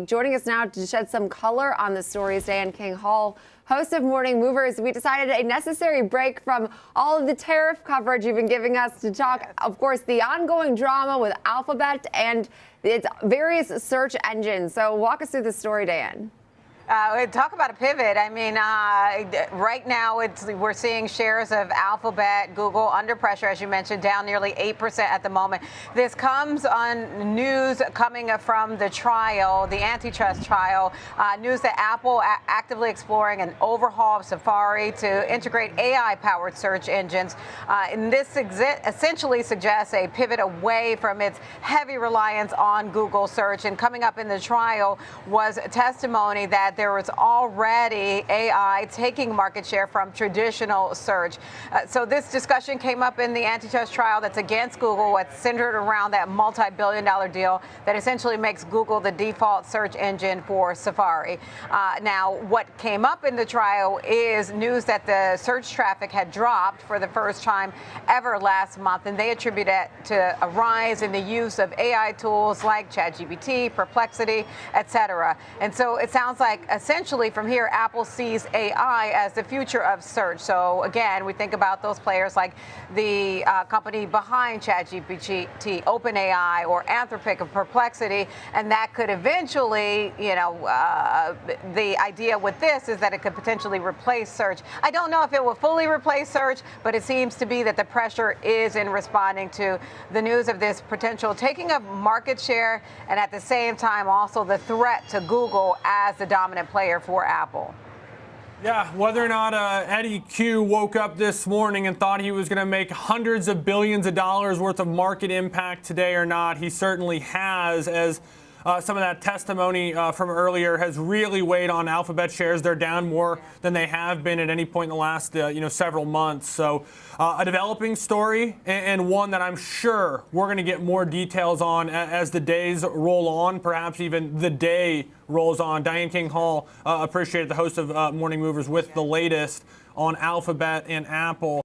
Joining us now to shed some color on the story is Diane King Hall, host of Morning Movers. We decided a necessary break from all of the tariff coverage you've been giving us to talk, of course, the ongoing drama with Alphabet and its various search engines. So walk us through the story, Diane. Talk about a pivot. I mean, right now we're seeing shares of Alphabet, Google under pressure, as you mentioned, down nearly 8% at the moment. This comes on news coming from the trial, the antitrust trial, news that Apple actively exploring an overhaul of Safari to integrate AI-powered search engines. And this essentially suggests a pivot away from its heavy reliance on Google search. And coming up in the trial was testimony that there was already AI taking market share from traditional search. So this discussion came up in the antitrust trial that's against Google. It's centered around that multi-billion-dollar deal that essentially makes Google the default search engine for Safari. Now, what came up in the trial is news that the search traffic had dropped for the first time ever last month, and they attribute it to a rise in the use of AI tools like ChatGPT, Perplexity, etc. And so it sounds like essentially from here, Apple sees AI as the future of search. So again, we think about those players like the company behind ChatGPT, OpenAI, or Anthropic of Perplexity, and that could eventually, the idea with this is that it could potentially replace search. I don't know if it will fully replace search, but it seems to be that the pressure is in responding to the news of this potential taking of market share, and at the same time also the threat to Google as the dominant player for Apple. Yeah, whether or not Eddy Cue woke up this morning and thought he was going to make hundreds of billions of dollars worth of market impact today or not, he certainly has, as some of that testimony from earlier has really weighed on Alphabet shares. They're down more than they have been at any point in the last several months. So a developing story, and one that I'm sure we're going to get more details on as the days roll on, perhaps even the day rolls on. Diane King Hall, appreciate it, the host of Morning Movers, with the latest on Alphabet and Apple.